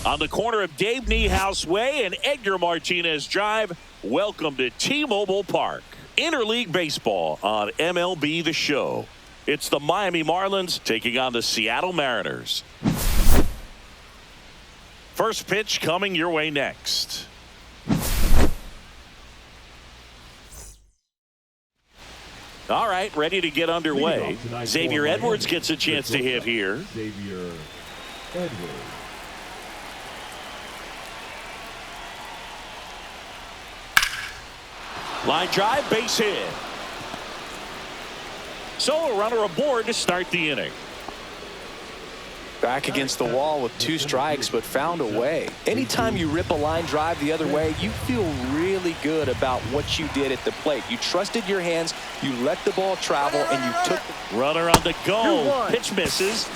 On the corner of Dave Niehaus Way and Edgar Martinez Drive, welcome to T-Mobile Park. Interleague Baseball on MLB The Show. It's the Miami Marlins taking on the Seattle Mariners. First pitch coming your way next. All right, ready to get underway. Xavier Edwards gets a chance to hit here. Xavier Edwards. Line drive, base hit. So a runner aboard to start the inning. Back against the wall with 2 strikes, but found a way. Anytime you rip a line drive the other way, you feel really good about what you did at the plate. You trusted your hands, you let the ball travel, and you took the... Runner on the go. Pitch misses.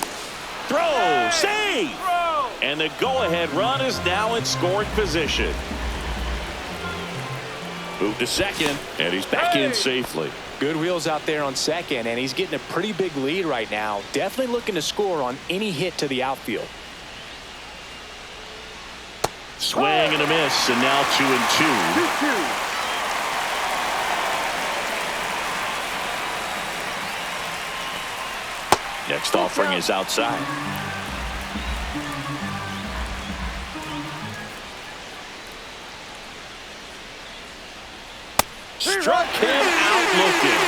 Throw, save! And the go-ahead run is now in scoring position. Move to second, and he's back in safely. Good wheels out there on second, and he's getting a pretty big lead right now. Definitely looking to score on any hit to the outfield. Swing and a miss, and now 2-2. Next offering is outside. Struck him out looking.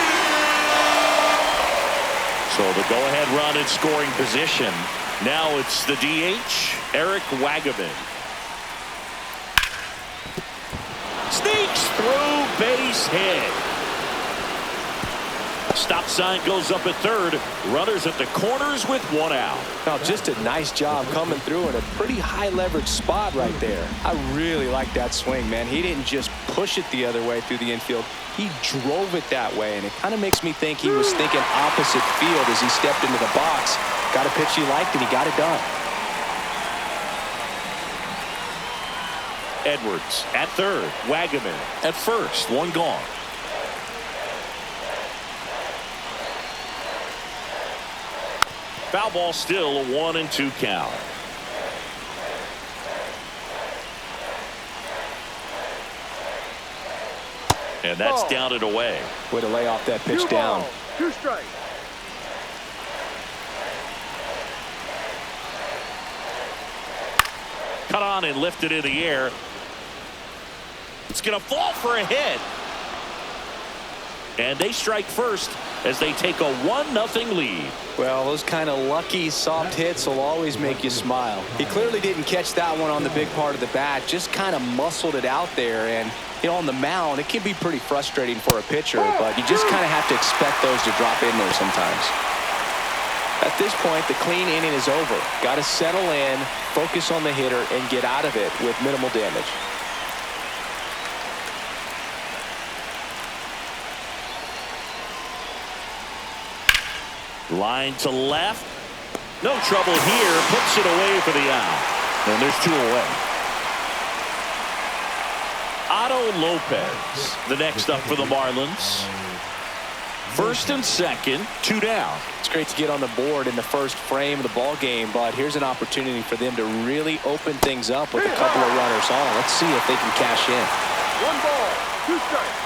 So the go-ahead run in scoring position. Now it's the DH, Eric Wagaman. Sneaks through, base hit. Stop sign goes up at third. Runners at the corners with 1 out. Now, just a nice job coming through in a pretty high leverage spot right there. I really like that swing, man. He didn't just push it the other way through the infield. He drove it that way, and it kind of makes me think he was thinking opposite field as he stepped into the box. Got a pitch he liked, and he got it done. Edwards at third. Wagaman at first. 1 gone. Foul ball, still a 1-2 count. And that's down and away. Way to lay off that pitch down. 2 strikes. Cut on and lifted in the air. It's going to fall for a hit. And they strike first as they take a 1-0 lead. Well, those kind of lucky soft hits will always make you smile. He clearly didn't catch that one on the big part of the bat, just kind of muscled it out there. And, you know, on the mound, it can be pretty frustrating for a pitcher, but you just kind of have to expect those to drop in there sometimes. At this point, the clean inning is over. Got to settle in, focus on the hitter, and get out of it with minimal damage. Line to left. No trouble here. Puts it away for the out. And there's 2 away. Otto Lopez, the next up for the Marlins. First and second, 2 down. It's great to get on the board in the first frame of the ball game, but here's an opportunity for them to really open things up with a couple of runners on. Let's see if they can cash in. 1 ball, 2 strikes.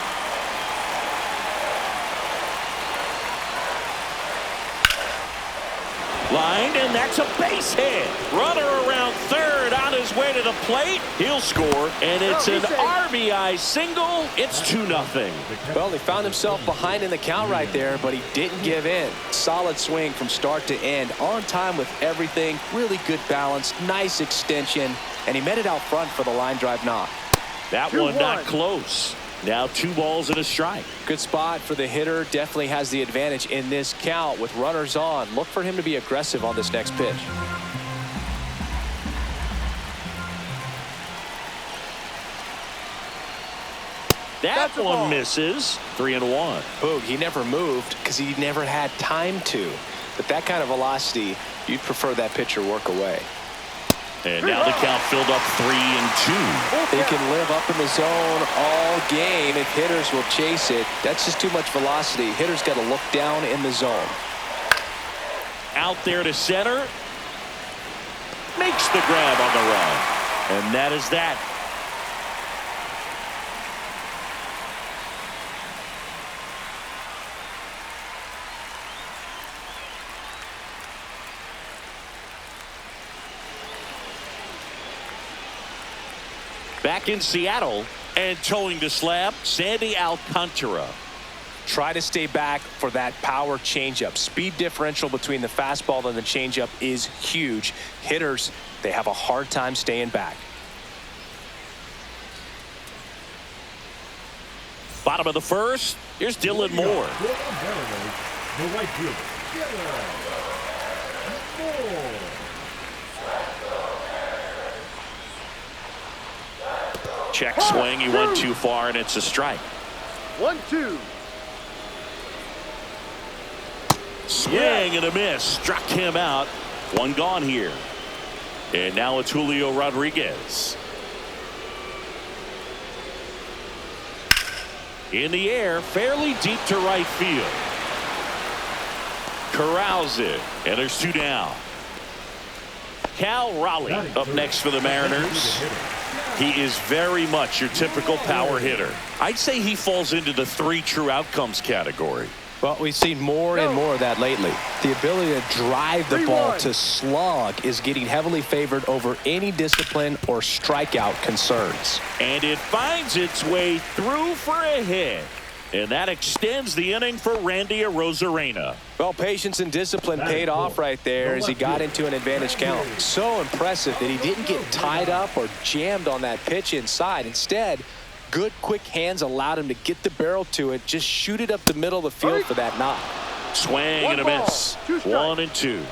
Lined, and that's a base hit. Runner around third on his way to the plate. He'll score, and it's an RBI single. It's 2-0. Well, he found himself behind in the count right there, but he didn't give in. Solid swing from start to end. On time with everything. Really good balance. Nice extension. And he met it out front for the line drive knock. That one not close. Now 2 balls and a strike. Good spot for the hitter. Definitely has the advantage in this count with runners on. Look for him to be aggressive on this next pitch. That one misses. 3-1. Boog, he never moved because he never had time to. But that kind of velocity, you'd prefer that pitcher work away. And now the count filled up 3-2. They can live up in the zone all game if hitters will chase it. That's just too much velocity. Hitters got to look down in the zone. Out there to center. makes the grab on the run. And that is that. Back in Seattle and towing the slab, Sandy Alcantara. Try to stay back for that power changeup. Speed differential between the fastball and the changeup is huge. Hitters, they have a hard time staying back. Bottom of the first. Here's Dylan Moore. The right fielder, Dylan Moore. Check swing. He went too far, and it's a strike. 1-2. Swing and a miss. Struck him out. One gone here. And now it's Julio Rodriguez. In the air, fairly deep to right field. Corrals it, and there's two down. Cal Raleigh up next for the Mariners. He is very much your typical power hitter. I'd say he falls into the 3 true outcomes category. Well, we've seen more and more of that lately. The ability to drive the ball to slug is getting heavily favored over any discipline or strikeout concerns. And it finds its way through for a hit. And that extends the inning for Randy Arozarena. Well, patience and discipline paid off right there as he got into an advantage count. So impressive that he didn't get tied up or jammed on that pitch inside. Instead, good quick hands allowed him to get the barrel to it, just shoot it up the middle of the field for that knock. Swing and a miss. 1-2.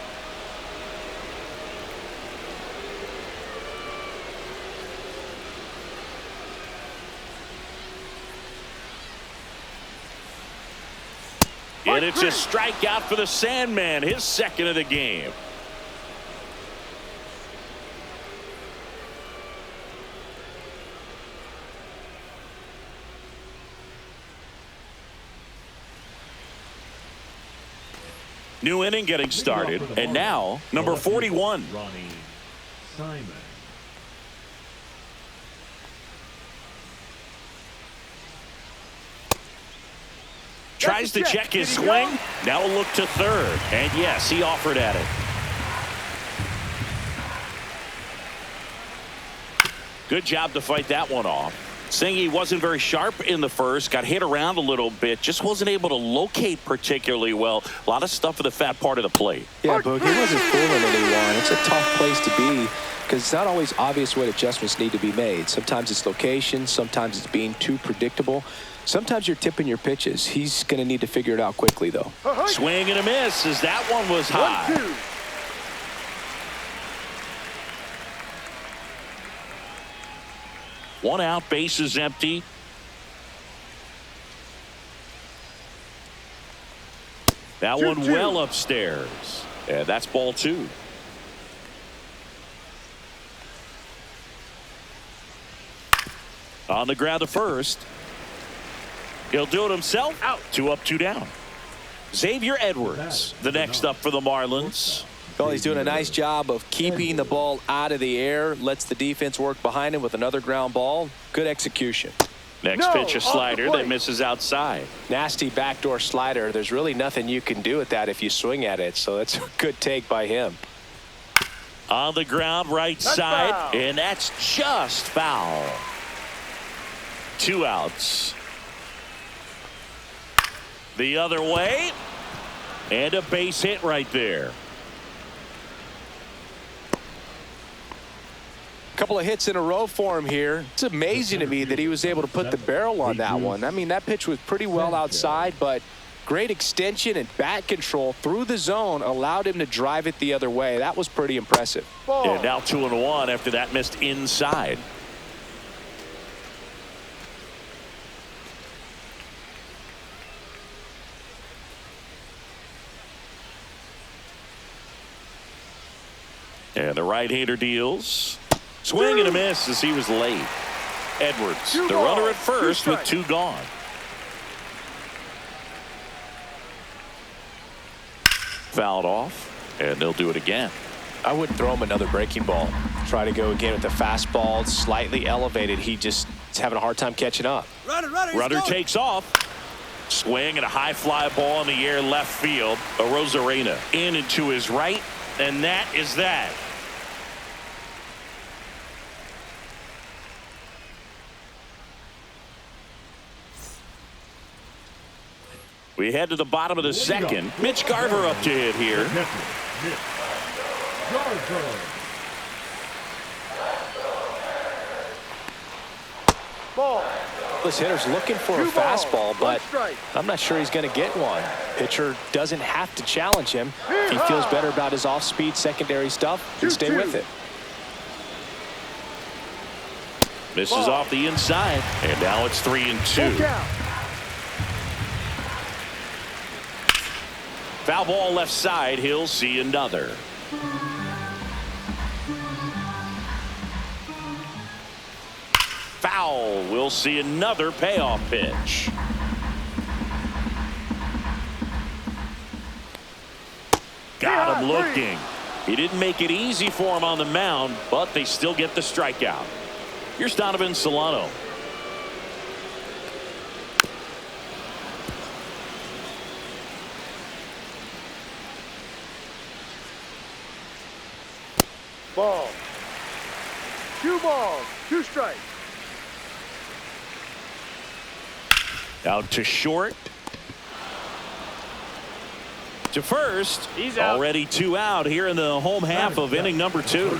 And it's a strikeout for the Sandman, his second of the game. New inning getting started, and now number 41. Ronnie Simon. Tries to check his swing. Now a look to third. And yes, he offered at it. Good job to fight that one off. Saying he wasn't very sharp in the first, got hit around a little bit, just wasn't able to locate particularly well. A lot of stuff in the fat part of the plate. Yeah, Boog, he wasn't fooling anyone. It's a tough place to be because it's not always obvious what adjustments need to be made. Sometimes it's location, sometimes it's being too predictable. Sometimes you're tipping your pitches. He's going to need to figure it out quickly, though. Swing and a miss as that one was high. 1-2. One out, base is empty. That one well upstairs. And that's ball 2. On the ground to first. He'll do it himself. Out. 2 up, 2 down. Xavier Edwards, the next up for the Marlins. Well, he's doing a nice job of keeping the ball out of the air. Lets the defense work behind him with another ground ball. Good execution. Next pitch, a slider that misses outside. Nasty backdoor slider. There's really nothing you can do with that if you swing at it. So that's a good take by him. On the ground, right side. Foul. And that's just foul. 2 outs. The other way. And a base hit right there. Couple of hits in a row for him here. It's amazing to me that he was able to put the barrel on that one. I mean, that pitch was pretty well outside, but great extension and bat control through the zone allowed him to drive it the other way. That was pretty impressive. And now 2-1 after that missed inside. And the right-hander deals. Swing and a miss as he was late. Edwards, the runner at first with 2 gone. Fouled off, and they'll do it again. I wouldn't throw him another breaking ball. Try to go again with the fastball, slightly elevated. He just is having a hard time catching up. Runner takes off. Swing and a high fly ball in the air left field. Arozarena in and to his right, and that is that. We head to the bottom of the second. Mitch Garver up to hit here. Ball. This hitter's looking for a fastball, but I'm not sure he's going to get one. Pitcher doesn't have to challenge him. If he feels better about his off-speed secondary stuff, then stay with it. Misses off the inside, and now it's 3-2. Foul ball left side. He'll see another. Foul. We'll see another payoff pitch. Got him looking. He didn't make it easy for him on the mound, but they still get the strikeout. Here's Donovan Solano. Ball. 2 balls, 2 strikes. Out to short. To first. He's out. Already 2 out here in the home half of inning number 2.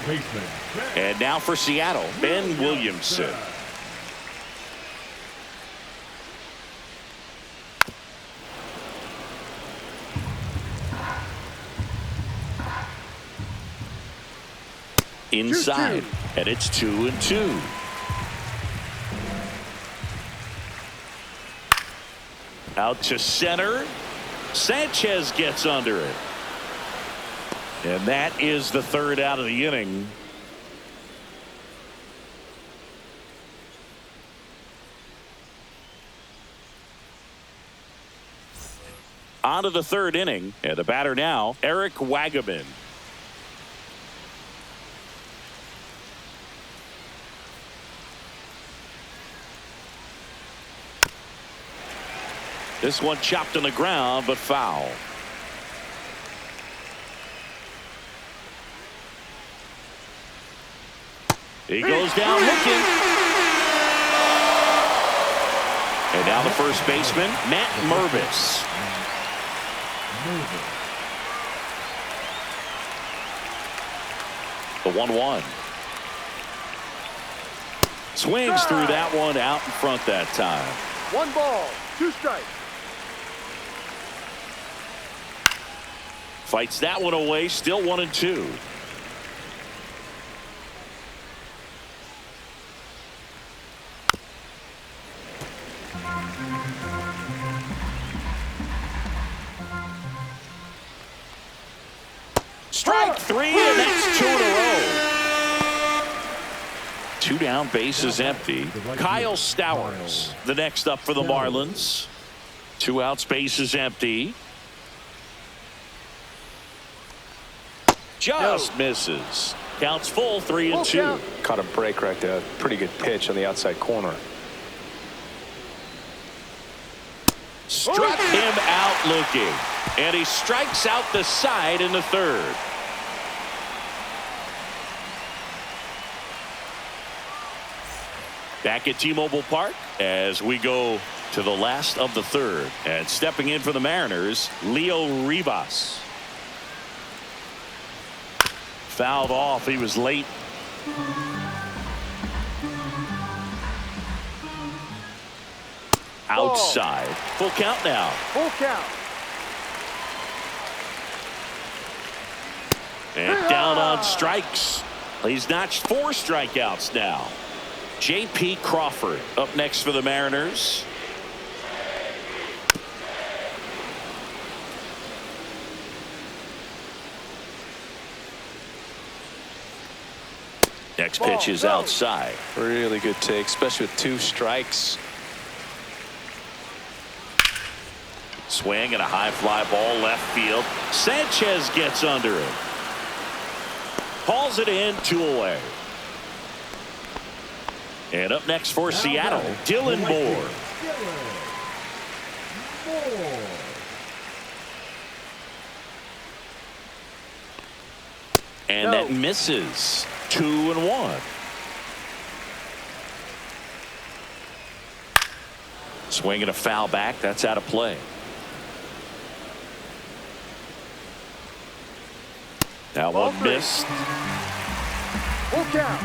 And now for Seattle, Ben Williamson. Inside, and it's 2-2. Out to center. Sanchez gets under it. And that is the 3rd out of the inning. On to the 3rd inning, and the batter now, Eric Wagaman. This one chopped on the ground, but foul. He goes down looking. And now the first baseman, Matt Mervis. The 1-1. Swings through that one out in front that time. 1 ball, 2 strikes. Fights that one away, still 1-2. Strike 3, and that's 2 in a row. 2 down, bases empty. Kyle Stowers, the next up for the Marlins. 2 outs, bases empty. Just misses. Counts full, 3-2. Caught a break right there. Pretty good pitch on the outside corner. Struck him out looking. And he strikes out the side in the 3rd. Back at T-Mobile Park as we go to the last of the 3rd. And stepping in for the Mariners, Leo Rivas. Fouled off. He was late. Outside. Full count now. Full count. And down on strikes. He's notched 4 strikeouts now. J.P. Crawford up next for the Mariners. Next pitch is outside. Really good take, especially with 2 strikes. Swing and a high fly ball left field. Sanchez gets under it. calls it in, 2 away. And up next for Seattle, Dylan Moore. And that misses. 2-1. Swinging a foul back. That's out of play. That one missed. Full count.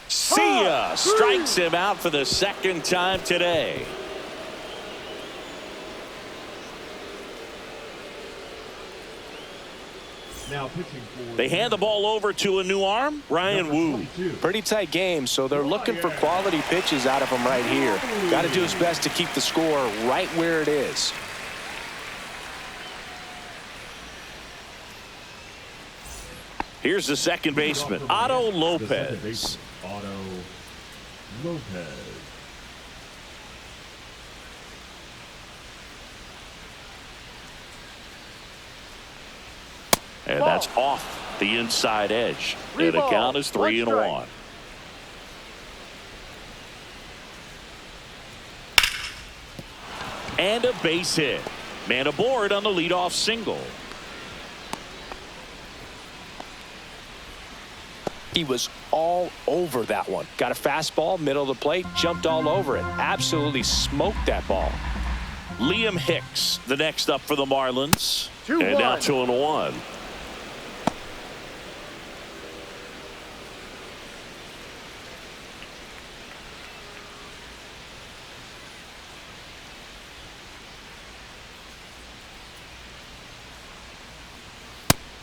See ya. Strikes him out for the second time today. Now pitching for They hand the ball over to a new arm, Ryan Wu. Pretty tight game, so they're looking for quality pitches out of him right here. Got to do his best to keep the score right where it is. Here's the second baseman, Otto Lopez. Otto Lopez. And that's off the inside edge. And the count is 3-1. And a base hit. Man aboard on the leadoff single. He was all over that one. Got a fastball, middle of the plate, jumped all over it. Absolutely smoked that ball. Liam Hicks, the next up for the Marlins. 2-1. And now 2-1.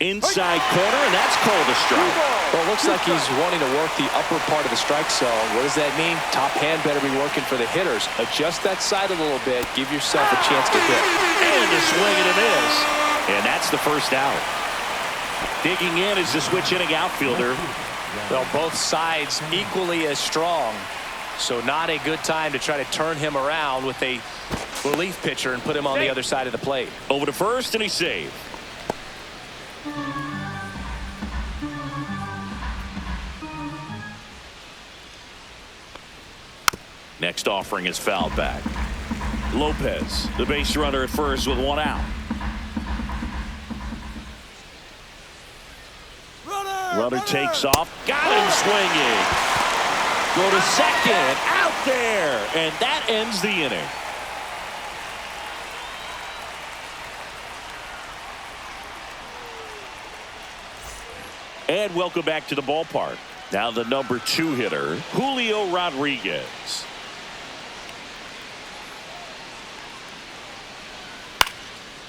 Inside corner, and that's called a strike. Well, it looks like he's wanting to work the upper part of the strike zone. What does that mean? Top hand better be working for the hitters. Adjust that side a little bit. Give yourself a chance to hit. And a swing and a miss. And that's the first out. Digging in is the switch hitting outfielder. Well, both sides equally as strong. So not a good time to try to turn him around with a relief pitcher and put him on the other side of the plate. Over to first, and he's saved. Next offering is fouled back. Lopez, the base runner at first with 1 out. Runner takes off. Got him swinging. Go to second. Out there. And that ends the inning. And welcome back to the ballpark. Now the number 2 hitter, Julio Rodriguez.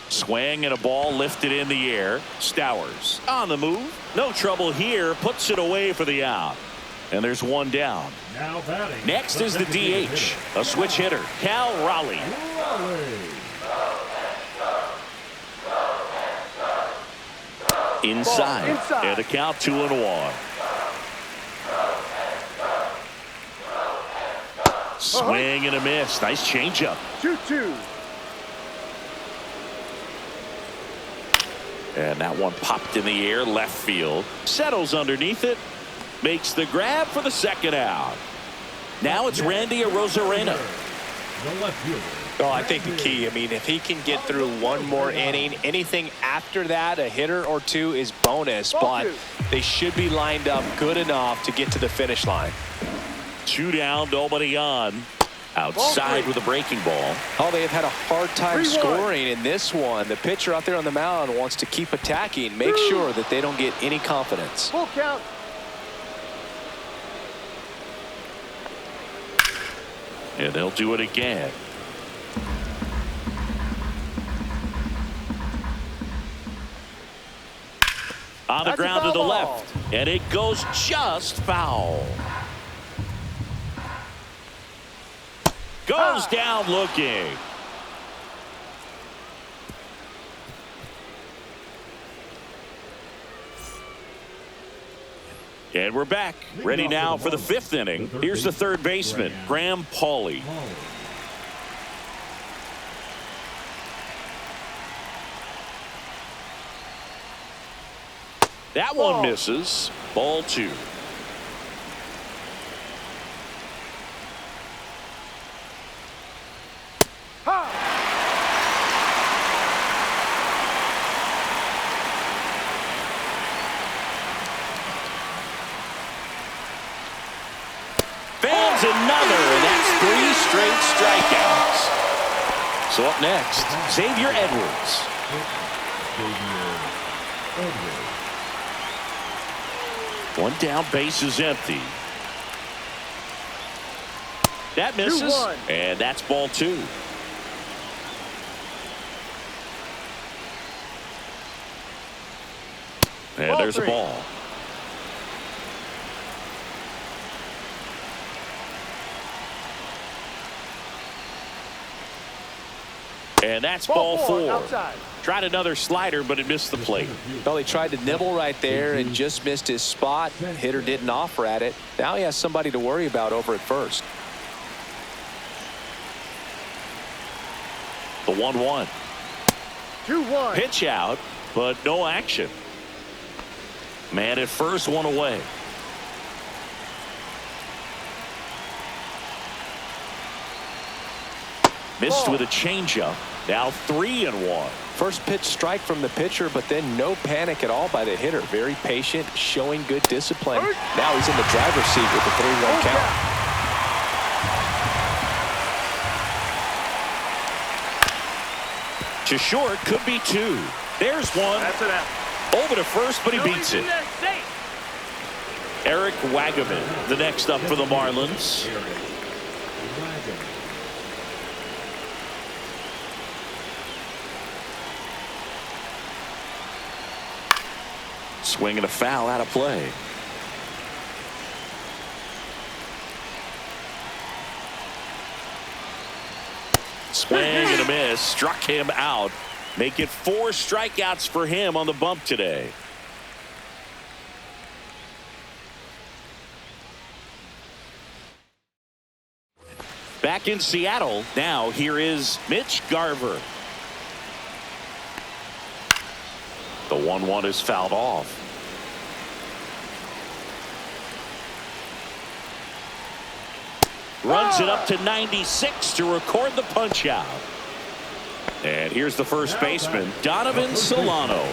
Swing and a ball lifted in the air. Stowers on the move. No trouble here. Puts it away for the out. And there's 1 down. Now batting. Next is the DH. A switch hitter, Cal Raleigh. Inside. And a count 2-1. Swing and a miss. Nice changeup. 2-2. And that one popped in the air, left field. Settles underneath it. Makes the grab for the second out. Now it's Randy Arozarena. The left fielder. Well, I think the key, I mean, if he can get through 1 more inning, anything after that, a hitter or 2 is bonus, but they should be lined up good enough to get to the finish line. 2 down, nobody on. Outside with a breaking ball. Oh, they have had a hard time 3-1. scoring in this one. The pitcher out there on the mound wants to keep attacking, make sure that they don't get any confidence. Full count. And they'll do it again. On the That's ground a to the foul left. And it goes just foul. Goes down looking. And we're back. Ready now for the 5th inning. Here's the third baseman, Graham Pauley. That one misses. Ball 2. Fans another, and that's 3 straight strikeouts. So up next, Xavier Edwards. One down, base is empty. That misses, and that's ball 2. And there's a ball. And that's ball 4. Outside. Tried another slider, but it missed the plate. Well, he tried to nibble right there and just missed his spot. Hitter didn't offer at it. Now he has somebody to worry about over at first. The 1-1. 2-1. Pitch out, but no action. Man at first, one away. Missed with a changeup. Now 3-1. First pitch strike from the pitcher, but then no panic at all by the hitter. Very patient, showing good discipline. Now he's in the driver's seat with the 3-1 count. To short, could be 2. There's one. That's it out. Over to first, but he beats it. Eric Wagaman, the next up for the Marlins. Swinging a foul out of play. Swing and a miss. Struck him out. Make it 4 strikeouts for him on the bump today. Back in Seattle, now here is Mitch Garver. The 1-1 is fouled off. Runs it up to 96 to record the punch out. And here's the first baseman, Donovan Solano.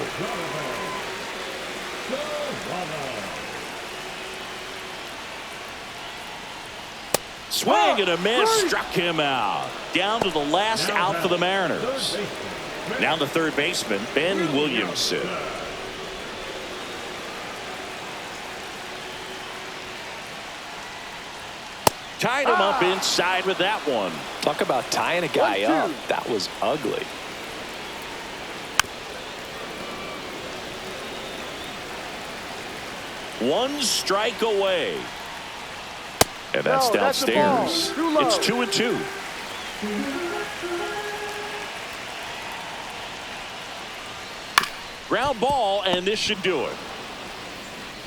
Swing and a miss, struck him out. Down to the last out for the Mariners. Now the third baseman, Ben Williamson. Tied him up inside with that one. Talk about tying a guy up. That was ugly. One strike away. And that's downstairs. It's 2-2. Ground ball, and this should do it.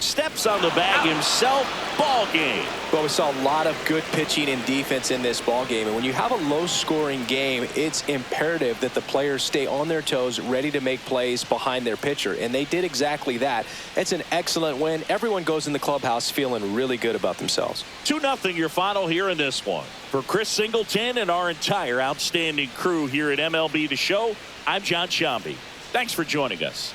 Steps on the bag himself. Ball game. Well, we saw a lot of good pitching and defense in this ball game, and when you have a low-scoring game, it's imperative that the players stay on their toes, ready to make plays behind their pitcher, and they did exactly that. It's an excellent win. Everyone goes in the clubhouse feeling really good about themselves. 2-0 your final here in this one. For Chris Singleton and our entire outstanding crew here at MLB The Show, I'm John Shambi. Thanks for joining us.